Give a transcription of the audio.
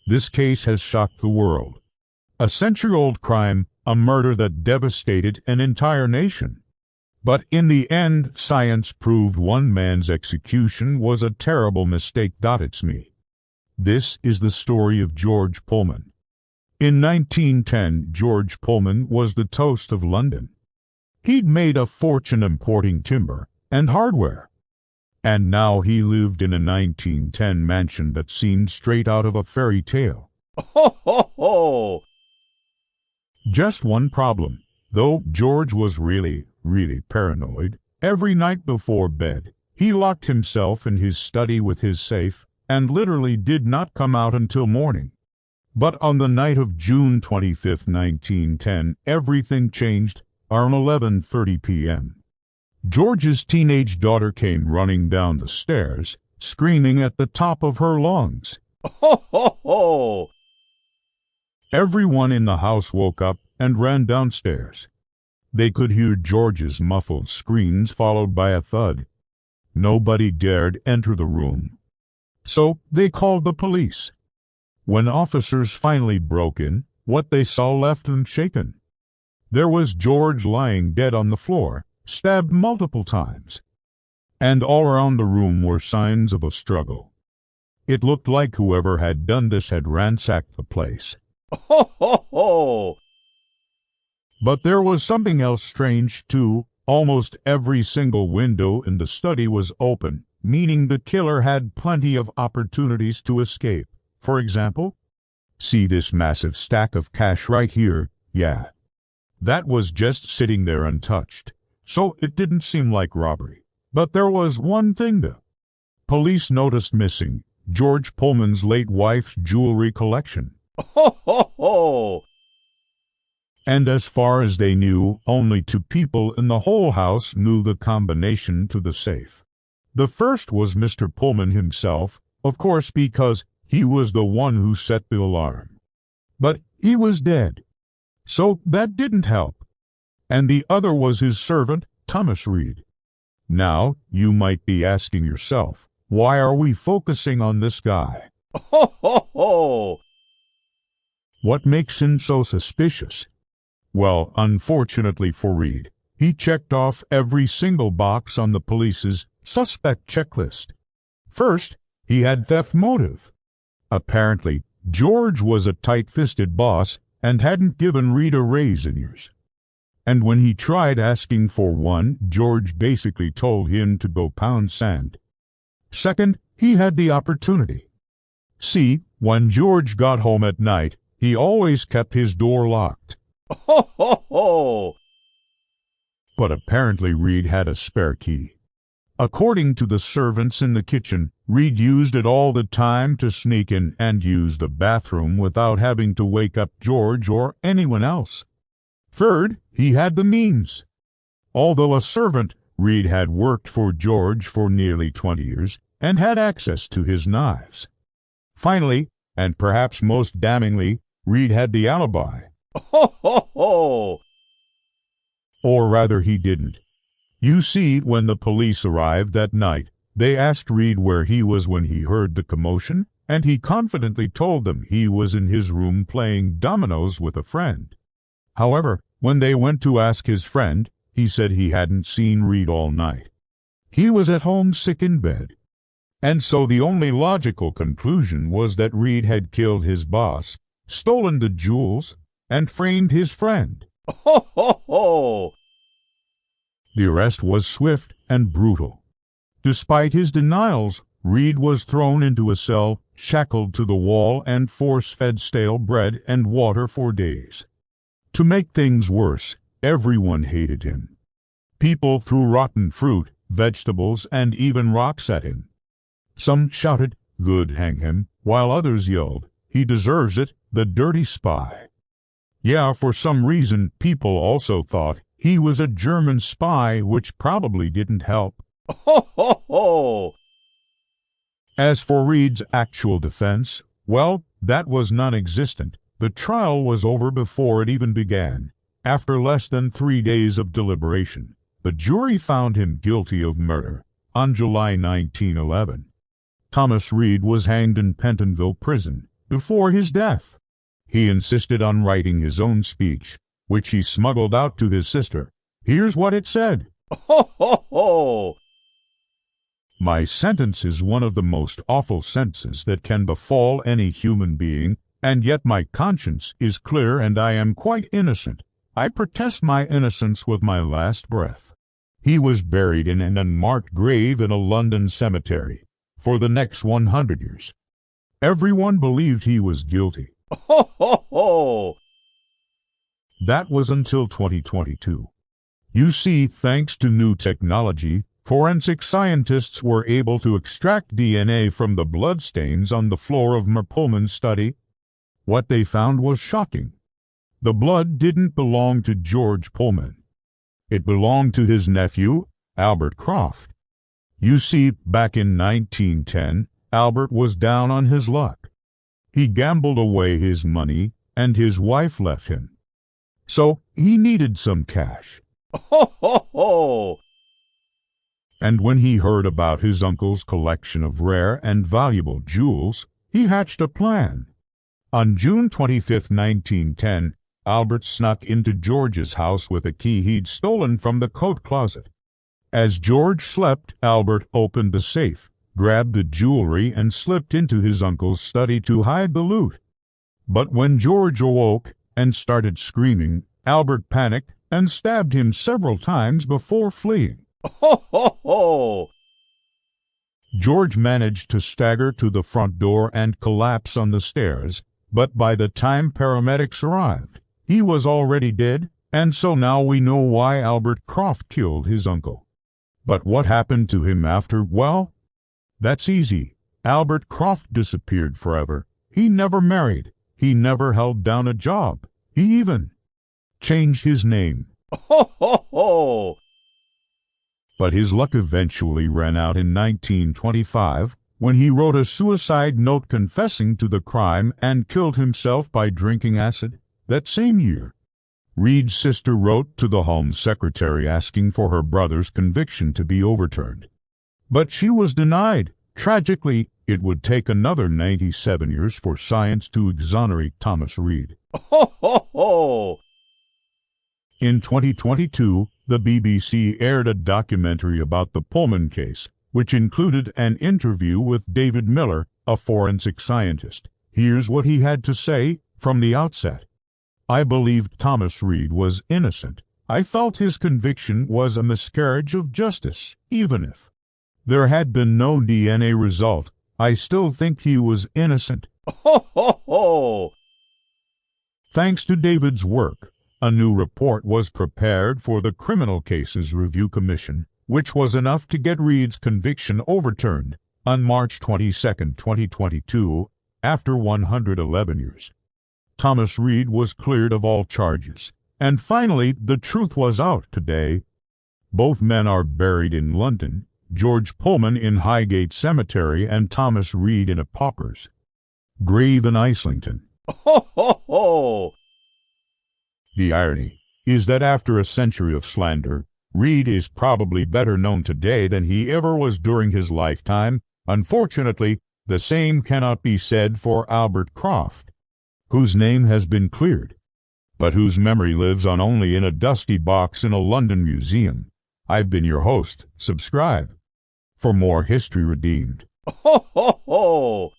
This case has shocked the world. A century-old crime, a murder that devastated an entire nation. But in the end, science proved one man's execution was a terrible mistake. It's me. This is the story of George Pullman. In 1910, George Pullman was the toast of London. He'd made a fortune importing timber and hardware. And now he lived in a 1910 mansion that seemed straight out of a fairy tale. Ho, ho, ho! Just one problem. Though George was really paranoid, every night before bed, he locked himself in his study with his safe and literally did not come out until morning. But on the night of June 25, 1910, everything changed. Around 11:30 p.m. George's teenage daughter came running down the stairs, screaming at the top of her lungs. Ho, ho, ho! Everyone in the house woke up and ran downstairs. They could hear George's muffled screams followed by a thud. Nobody dared enter the room. So they called the police. When officers finally broke in, what they saw left them shaken. There was George lying dead on the floor, stabbed multiple times. And all around the room were signs of a struggle. It looked like whoever had done this had ransacked the place. Ho, ho, ho! But there was something else strange, too. Almost every single window in the study was open, meaning the killer had plenty of opportunities to escape. For example, see this massive stack of cash right here? Yeah. That was just sitting there untouched, so it didn't seem like robbery. But there was one thing the police noticed missing: George Pullman's late wife's jewelry collection. Ho, ho, ho! And as far as they knew, only two people in the whole house knew the combination to the safe. The first was Mr. Pullman himself, of course, because he was the one who set the alarm. But he was dead, so that didn't help. And the other was his servant, Thomas Reed. Now, you might be asking yourself, why are we focusing on this guy? Ho, ho, ho! What makes him so suspicious? Well, unfortunately for Reed, he checked off every single box on the police's suspect checklist. First, he had theft motive. Apparently, George was a tight-fisted boss and hadn't given Reed a raise in years. And when he tried asking for one, George basically told him to go pound sand. Second, he had the opportunity. See, when George got home at night, he always kept his door locked. Ho, ho, ho! But apparently Reed had a spare key. According to the servants in the kitchen, Reed used it all the time to sneak in and use the bathroom without having to wake up George or anyone else. Third, he had the means. Although a servant, Reed had worked for George for nearly 20 years and had access to his knives. Finally, and perhaps most damningly, Reed had the alibi. Ho, ho, ho! Or rather, he didn't. You see, when the police arrived that night, they asked Reed where he was when he heard the commotion, and he confidently told them he was in his room playing dominoes with a friend. However, when they went to ask his friend, he said he hadn't seen Reed all night. He was at home sick in bed. And so the only logical conclusion was that Reed had killed his boss, stolen the jewels, and framed his friend. Ho, ho, ho! The arrest was swift and brutal. Despite his denials, Reed was thrown into a cell, shackled to the wall, and force-fed stale bread and water for days. To make things worse, everyone hated him. People threw rotten fruit, vegetables, and even rocks at him. Some shouted, "Good, hang him," while others yelled, "He deserves it, the dirty spy." Yeah, for some reason, people also thought he was a German spy, which probably didn't help. Ho, ho, ho! As for Reed's actual defense, well, that was non-existent. The trial was over before it even began. After less than 3 days of deliberation, the jury found him guilty of murder. On July 1911, Thomas Reed was hanged in Pentonville Prison, before his death. He insisted on writing his own speech, which he smuggled out to his sister. Here's what it said. Ho, ho, ho! My sentence is one of the most awful sentences that can befall any human being, and yet my conscience is clear and I am quite innocent. I protest my innocence with my last breath. He was buried in an unmarked grave in a London cemetery for the next 100 years. Everyone believed he was guilty. Ho, ho, ho! That was until 2022. You see, thanks to new technology, forensic scientists were able to extract DNA from the bloodstains on the floor of Pullman's study. What they found was shocking. The blood didn't belong to George Pullman. It belonged to his nephew, Albert Croft. You see, back in 1910, Albert was down on his luck. He gambled away his money, and his wife left him. So he needed some cash. Ho, ho, ho! And when he heard about his uncle's collection of rare and valuable jewels, he hatched a plan. On June 25, 1910, Albert snuck into George's house with a key he'd stolen from the coat closet. As George slept, Albert opened the safe, grabbed the jewelry, and slipped into his uncle's study to hide the loot. But when George awoke and started screaming, Albert panicked and stabbed him several times before fleeing. Ho, ho, ho! George managed to stagger to the front door and collapse on the stairs, but by the time paramedics arrived, he was already dead, and so now we know why Albert Croft killed his uncle. But what happened to him after? Well, that's easy. Albert Croft disappeared forever. He never married. He never held down a job. He even changed his name. Ho, ho, ho! But his luck eventually ran out in 1925 when he wrote a suicide note confessing to the crime and killed himself by drinking acid. That same year, Reed's sister wrote to the Home Secretary asking for her brother's conviction to be overturned. But she was denied. Tragically, it would take another 97 years for science to exonerate Thomas Reed. Ho, ho, ho! In 2022, the BBC aired a documentary about the Pullman case, which included an interview with David Miller, a forensic scientist. Here's what he had to say from the outset. I believed Thomas Reed was innocent. I felt his conviction was a miscarriage of justice. Even if there had been no DNA result, I still think he was innocent. Ho, ho, ho! Thanks to David's work, a new report was prepared for the Criminal Cases Review Commission, which was enough to get Reed's conviction overturned on March 22, 2022, after 111 years. Thomas Reed was cleared of all charges, and finally the truth was out today. Both men are buried in London, George Pullman in Highgate Cemetery and Thomas Reed in a pauper's grave in Islington. Ho, ho, ho! The irony is that after a century of slander, Reed is probably better known today than he ever was during his lifetime. Unfortunately, the same cannot be said for Albert Croft, whose name has been cleared, but whose memory lives on only in a dusty box in a London museum. I've been your host. Subscribe for more History Redeemed. Ho, ho, ho!